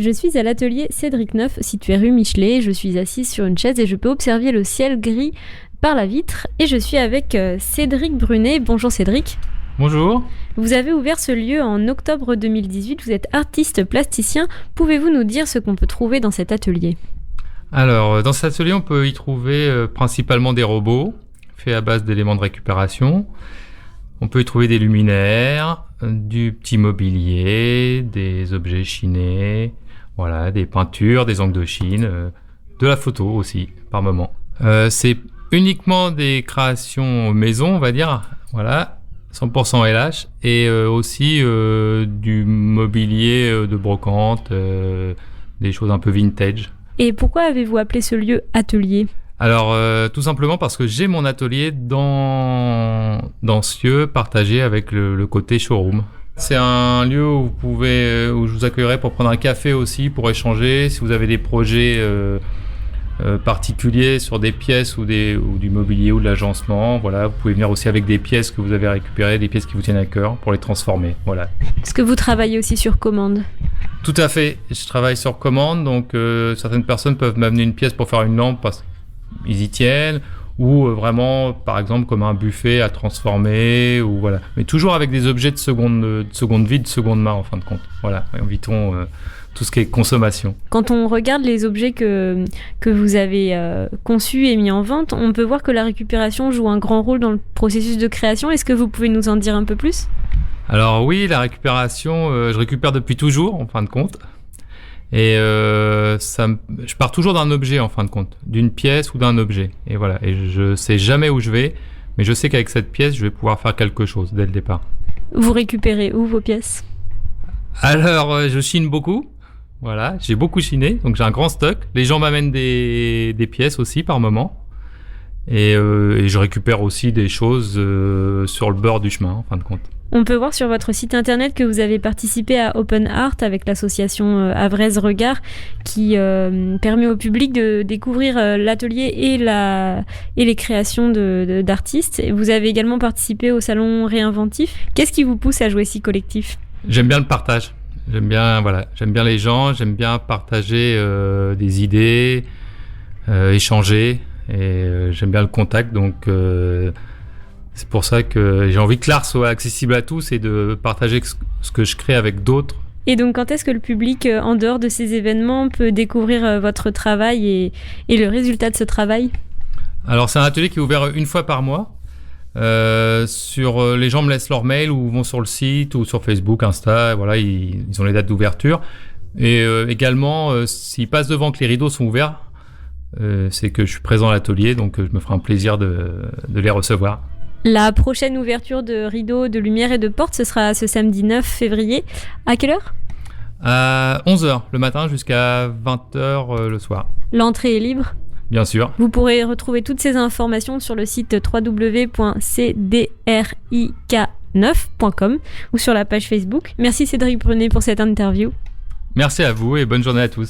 Je suis à l'atelier Cédric Neuf, situé rue Michelet. Je suis assise sur une chaise et je peux observer le ciel gris par la vitre. Et je suis avec Cédric Brunet. Bonjour Cédric. Bonjour. Vous avez ouvert ce lieu en octobre 2018. Vous êtes artiste plasticien. Pouvez-vous nous dire ce qu'on peut trouver dans cet atelier ? Alors, dans cet atelier, on peut y trouver principalement des robots faits à base d'éléments de récupération. On peut y trouver des luminaires, du petit mobilier, des objets chinés, voilà, des peintures, des encres de Chine, de la photo aussi, par moment. C'est uniquement des créations maison, on va dire, voilà, 100% LH, et aussi du mobilier de brocante, des choses un peu vintage. Et pourquoi avez-vous appelé ce lieu atelier ? Alors, tout simplement parce que j'ai mon atelier dans ce lieu partagé avec le côté showroom. C'est un lieu où je vous accueillerai pour prendre un café aussi, pour échanger. Si vous avez des projets particuliers sur des pièces ou du mobilier ou de l'agencement, voilà, vous pouvez venir aussi avec des pièces que vous avez récupérées, des pièces qui vous tiennent à cœur, pour les transformer. Voilà. Est-ce que vous travaillez aussi sur commande ? Tout à fait. Je travaille sur commande, donc certaines personnes peuvent m'amener une pièce pour faire une lampe parce qu'ils y tiennent, ou vraiment, par exemple, comme un buffet à transformer, ou voilà. Mais toujours avec des objets de seconde vie, de seconde main, en fin de compte. Voilà, évitons tout ce qui est consommation. Quand on regarde les objets que vous avez conçus et mis en vente, on peut voir que la récupération joue un grand rôle dans le processus de création. Est-ce que vous pouvez nous en dire un peu plus ? Alors oui, la récupération, je récupère depuis toujours, en fin de compte. Et je pars toujours d'un objet en fin de compte, d'une pièce ou d'un objet. Et voilà, et je sais jamais où je vais, mais je sais qu'avec cette pièce, je vais pouvoir faire quelque chose dès le départ. Vous récupérez où vos pièces ? Alors, je chine beaucoup. Voilà, j'ai beaucoup chiné, donc j'ai un grand stock. Les gens m'amènent des pièces aussi par moment. Et je récupère aussi des choses sur le bord du chemin, en fin de compte. On peut voir sur votre site internet que vous avez participé à Open Art avec l'association Avraise Regard qui permet au public de découvrir l'atelier et les créations d'artistes. Vous avez également participé au salon Réinventif. Qu'est-ce qui vous pousse à jouer si collectif ? J'aime bien le partage. J'aime bien les gens, j'aime bien partager des idées, échanger, et j'aime bien le contact, donc c'est pour ça que j'ai envie que l'art soit accessible à tous et de partager ce que je crée avec d'autres. Et donc, quand est-ce que le public, en dehors de ces événements, peut découvrir votre travail et le résultat de ce travail ? Alors, c'est un atelier qui est ouvert une fois par mois. Les gens me laissent leur mail ou vont sur le site ou sur Facebook, Insta, voilà, ils ont les dates d'ouverture. Et également, s'ils passent devant que les rideaux sont ouverts, c'est que je suis présent à l'atelier, donc je me ferai un plaisir de les recevoir. La prochaine ouverture de rideaux, de lumière et de portes, ce sera ce samedi 9 février. À quelle heure ? À 11h le matin jusqu'à 20h le soir. L'entrée est libre ? Bien sûr. Vous pourrez retrouver toutes ces informations sur le site www.cdrik9.com ou sur la page Facebook. Merci Cédric Brunet pour cette interview. Merci à vous et bonne journée à tous.